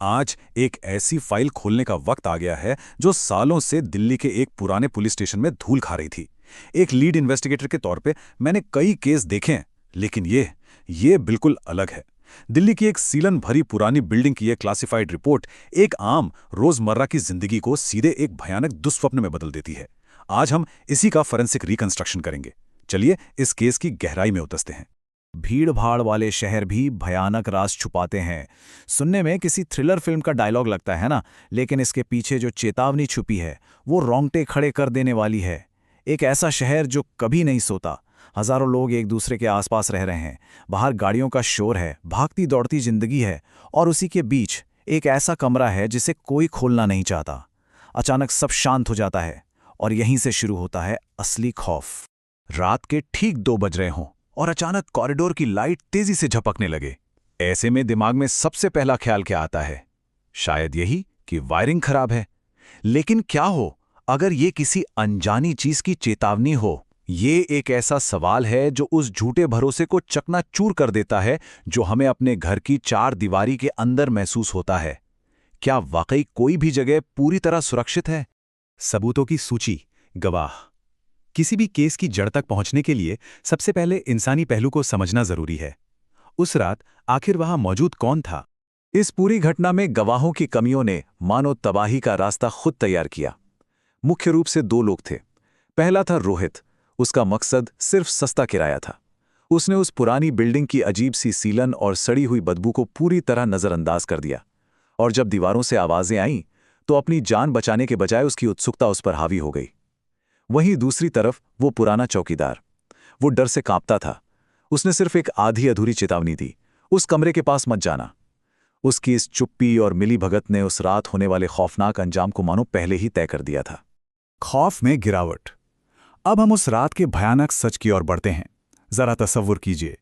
आज एक ऐसी फाइल खोलने का वक्त आ गया है जो सालों से दिल्ली के एक पुराने पुलिस स्टेशन में धूल खा रही थी। एक लीड इन्वेस्टिगेटर के तौर पे मैंने कई केस देखे हैं, लेकिन ये बिल्कुल अलग है। दिल्ली की एक सीलन भरी पुरानी बिल्डिंग की यह क्लासिफाइड रिपोर्ट एक आम रोजमर्रा की जिंदगी को सीधे एक भयानक दुस्वप्न में बदल देती है। आज हम इसी का फोरेंसिक रिकंस्ट्रक्शन करेंगे। चलिए इस केस की गहराई में उतरते हैं। भीड़ भाड़ वाले शहर भी भयानक राज छुपाते हैं। सुनने में किसी थ्रिलर फिल्म का डायलॉग लगता है ना, लेकिन इसके पीछे जो चेतावनी छुपी है वो रोंगटे खड़े कर देने वाली है। एक ऐसा शहर जो कभी नहीं सोता। हजारों लोग एक दूसरे के आसपास रह रहे हैं, बाहर गाड़ियों का शोर है, भागती दौड़ती जिंदगी है, और उसी के बीच एक ऐसा कमरा है जिसे कोई खोलना नहीं चाहता। अचानक सब शांत हो जाता है और यहीं से शुरू होता है असली खौफ। रात के ठीक 2 बज रहे हों और अचानक कॉरिडोर की लाइट तेजी से झपकने लगे। ऐसे में दिमाग में सबसे पहला ख्याल क्या आता है? शायद यही कि वायरिंग खराब है। लेकिन क्या हो अगर ये किसी अनजानी चीज की चेतावनी हो? ये एक ऐसा सवाल है जो उस झूठे भरोसे को चकनाचूर कर देता है जो हमें अपने घर की 4 दीवारी के अंदर महसूस होता है। क्या वाकई कोई भी जगह पूरी तरह सुरक्षित है? सबूतों की सूची, गवाह। किसी भी केस की जड़ तक पहुंचने के लिए सबसे पहले इंसानी पहलू को समझना जरूरी है। उस रात आखिर वहां मौजूद कौन था? इस पूरी घटना में गवाहों की कमियों ने मानो तबाही का रास्ता खुद तैयार किया। मुख्य रूप से 2 लोग थे। पहला था रोहित। उसका मकसद सिर्फ सस्ता किराया था। उसने उस पुरानी बिल्डिंग की अजीब सी सीलन और सड़ी हुई बदबू को पूरी तरह नजरअंदाज कर दिया, और जब दीवारों से आवाजें आईं तो अपनी जान बचाने के बजाय उसकी उत्सुकता उस पर हावी हो गई। वहीं दूसरी तरफ वो पुराना चौकीदार, वो डर से कांपता था। उसने सिर्फ एक आधी अधूरी चेतावनी दी, उस कमरे के पास मत जाना। उसकी इस चुप्पी और मिलीभगत ने उस रात होने वाले खौफनाक अंजाम को मानो पहले ही तय कर दिया था। खौफ में गिरावट। अब हम उस रात के भयानक सच की ओर बढ़ते हैं। जरा तसव्वुर कीजिए,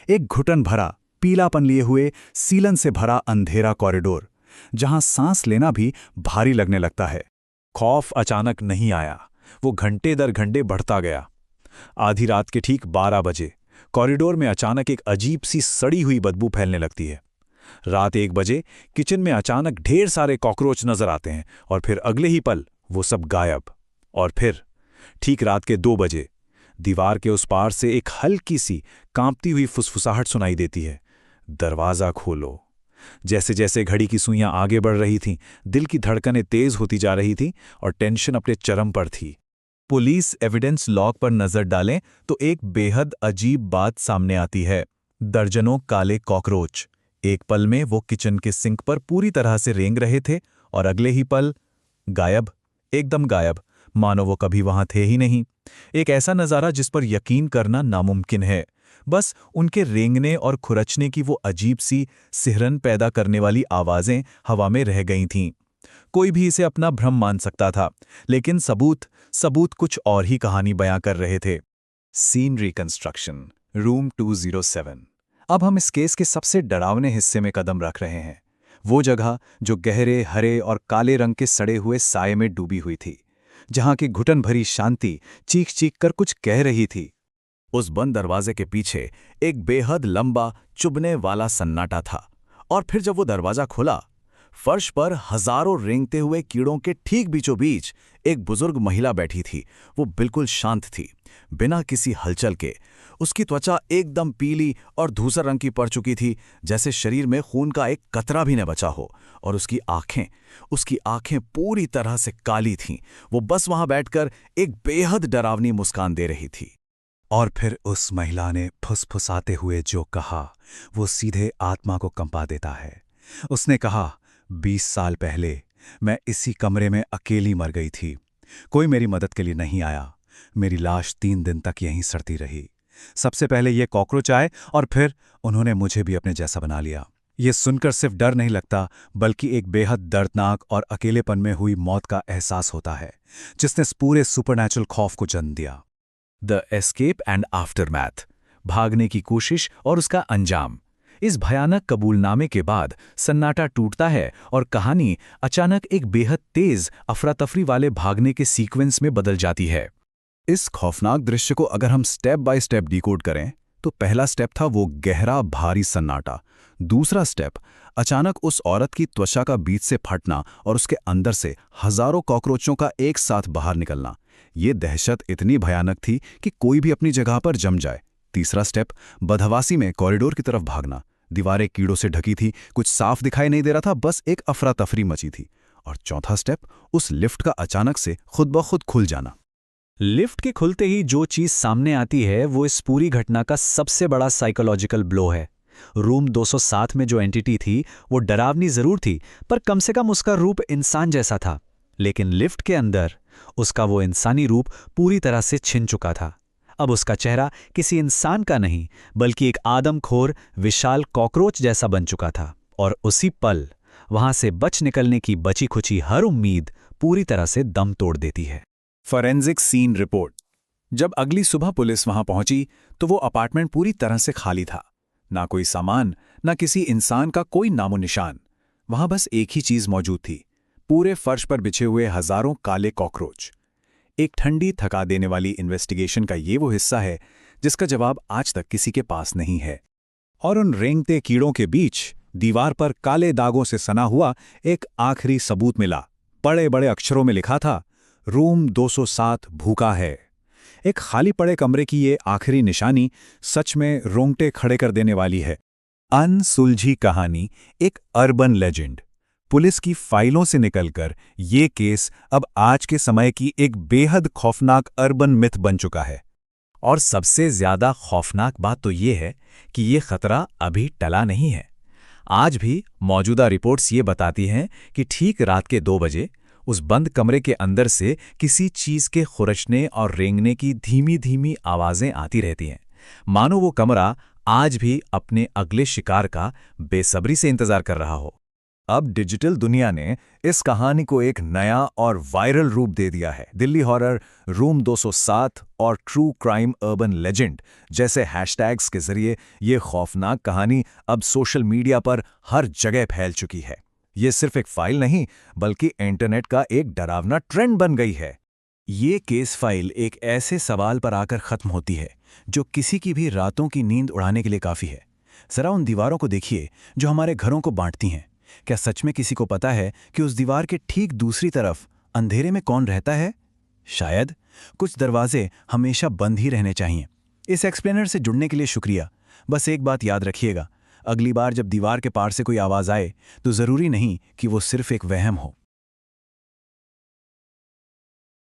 एक घुटन भरा, पीलापन लिए हुए, सीलन से भरा अंधेरा कॉरिडोर, जहां सांस लेना भी भारी लगने लगता है। खौफ अचानक नहीं आया, वो घंटे दर घंटे बढ़ता गया। आधी रात के ठीक 12 बजे कॉरिडोर में अचानक एक अजीब सी सड़ी हुई बदबू फैलने लगती है। रात 1 बजे किचन में अचानक ढेर सारे कॉकरोच नजर आते हैं, और फिर अगले ही पल वो सब गायब। और फिर ठीक रात के 2 बजे दीवार के उस पार से एक हल्की सी कांपती हुई फुसफुसाहट सुनाई देती है, दरवाजा खोलो। जैसे जैसे घड़ी की सुइयां आगे बढ़ रही थीं, दिल की धड़कनें तेज होती जा रही थीं और टेंशन अपने चरम पर थी। पुलिस एविडेंस लॉग पर नजर डालें तो एक बेहद अजीब बात सामने आती है। दर्जनों काले कॉकरोच। एक पल में वो किचन के सिंक पर पूरी तरह से रेंग रहे थे, और अगले ही पल गायब, एकदम गायब, मानो वो कभी वहां थे ही नहीं। एक ऐसा नजारा जिस पर यकीन करना नामुमकिन है। बस उनके रेंगने और खुरचने की वो अजीब सी सिहरन पैदा करने वाली आवाजें हवा में रह गई थीं। कोई भी इसे अपना भ्रम मान सकता था, लेकिन सबूत कुछ और ही कहानी बयां कर रहे थे। Scene reconstruction, room 207। अब हम इस केस के सबसे डरावने हिस्से में कदम रख रहे हैं। वो जगह जो गहरे हरे और काले रंग के सड़े हुए साये में डूबी हुई थी, जहां की घुटन भरी शांति चीख चीख कर कुछ कह रही थी। उस बंद दरवाजे के पीछे एक बेहद लंबा, चुभने वाला सन्नाटा था। और फिर जब वो दरवाजा खुला, फर्श पर हजारों रेंगते हुए कीड़ों के ठीक बीचों बीच एक बुजुर्ग महिला बैठी थी। वो बिल्कुल शांत थी, बिना किसी हलचल के। उसकी त्वचा एकदम पीली और धूसर रंग की पड़ चुकी थी, जैसे शरीर में खून का एक कतरा भी न बचा हो। और उसकी आंखें पूरी तरह से काली थीं। वो बस वहां बैठकर एक बेहद डरावनी मुस्कान दे रही थी। और फिर उस महिला ने फुसफुसाते हुए जो कहा, वो सीधे आत्मा को कंपा देता है। उसने कहा, 20 साल पहले मैं इसी कमरे में अकेली मर गई थी। कोई मेरी मदद के लिए नहीं आया। मेरी लाश 3 दिन तक यहीं सड़ती रही। सबसे पहले ये कॉकरोच आए और फिर उन्होंने मुझे भी अपने जैसा बना लिया। ये सुनकर सिर्फ डर नहीं लगता, बल्कि एक बेहद दर्दनाक और अकेलेपन में हुई मौत का एहसास होता है, जिसने इस पूरे सुपरनैचुरल खौफ को जन्म दिया। द एस्केप एंड आफ्टरमैथ, भागने की कोशिश और उसका अंजाम। इस भयानक कबूलनामे के बाद सन्नाटा टूटता है और कहानी अचानक एक बेहद तेज अफरा तफरी वाले भागने के सीक्वेंस में बदल जाती है। इस खौफनाक दृश्य को अगर हम स्टेप बाय स्टेप डिकोड करें तो पहला स्टेप था वो गहरा भारी सन्नाटा। दूसरा स्टेप, अचानक उस औरत की त्वचा का बीच से फटना और उसके अंदर से हजारों कॉकरोचों का एक साथ बाहर निकलना। ये दहशत इतनी भयानक थी कि कोई भी अपनी जगह पर जम जाए। तीसरा स्टेप, बदहवासी में कॉरिडोर की तरफ भागना। दीवारें कीड़ों से ढकी थी, कुछ साफ दिखाई नहीं दे रहा था, बस एक अफरा तफरी मची थी। और चौथा स्टेप, उस लिफ्ट का अचानक से खुद ब खुद खुल जाना। लिफ्ट के खुलते ही जो चीज सामने आती है वो इस पूरी घटना का सबसे बड़ा साइकोलॉजिकल ब्लो है। रूम 207 में जो एंटिटी थी वो डरावनी जरूर थी, पर कम से कम उसका रूप इंसान जैसा था। लेकिन लिफ्ट के अंदर उसका वो इंसानी रूप पूरी तरह से छिन चुका था। अब उसका चेहरा किसी इंसान का नहीं, बल्कि एक आदमखोर विशाल कॉकरोच जैसा बन चुका था। और उसी पल वहां से बच निकलने की बची खुची हर उम्मीद पूरी तरह से दम तोड़ देती है। Forensic scene report. जब अगली सुबह पुलिस वहां पहुंची तो वो अपार्टमेंट पूरी तरह से खाली था। ना कोई सामान, ना किसी इंसान का कोई नामो निशान। वहां बस एक ही चीज मौजूद थी, पूरे फर्श पर बिछे हुए हजारों काले कॉकरोच। एक ठंडी थका देने वाली इन्वेस्टिगेशन का ये वो हिस्सा है जिसका जवाब आज तक किसी के पास नहीं है। और उन रेंगते कीड़ों के बीच दीवार पर काले दागों से सना हुआ एक आखिरी सबूत मिला। बड़े बड़े अक्षरों में लिखा था, रूम 207 भूखा है। एक खाली पड़े कमरे की ये आखिरी निशानी सच में रोंगटे खड़े कर देने वाली है। अनसुलझी कहानी, एक अर्बन लेजेंड। पुलिस की फाइलों से निकलकर ये केस अब आज के समय की एक बेहद खौफनाक अर्बन मिथ बन चुका है। और सबसे ज्यादा खौफनाक बात तो ये है कि ये खतरा अभी टला नहीं है। आज भी मौजूदा रिपोर्ट्स ये बताती हैं कि ठीक रात के 2 बजे उस बंद कमरे के अंदर से किसी चीज के खुरचने और रेंगने की धीमी धीमी आवाजें आती रहती हैं, मानो वो कमरा आज भी अपने अगले शिकार का बेसब्री से इंतजार कर रहा हो। अब डिजिटल दुनिया ने इस कहानी को एक नया और वायरल रूप दे दिया है। दिल्ली हॉरर, रूम 207 और ट्रू क्राइम अर्बन लेजेंड जैसे हैशटैग्स के जरिए ये खौफनाक कहानी अब सोशल मीडिया पर हर जगह फैल चुकी है। ये सिर्फ एक फाइल नहीं, बल्कि इंटरनेट का एक डरावना ट्रेंड बन गई है। ये केस फाइल एक ऐसे सवाल पर आकर खत्म होती है जो किसी की भी रातों की नींद उड़ाने के लिए काफी है। जरा उन दीवारों को देखिए जो हमारे घरों को बांटती हैं। क्या सच में किसी को पता है कि उस दीवार के ठीक दूसरी तरफ अंधेरे में कौन रहता है? शायद कुछ दरवाजे हमेशा बंद ही रहने चाहिए। इस एक्सप्लेनर से जुड़ने के लिए शुक्रिया। बस एक बात याद रखिएगा, अगली बार जब दीवार के पार से कोई आवाज आए तो जरूरी नहीं कि वो सिर्फ एक वहम हो।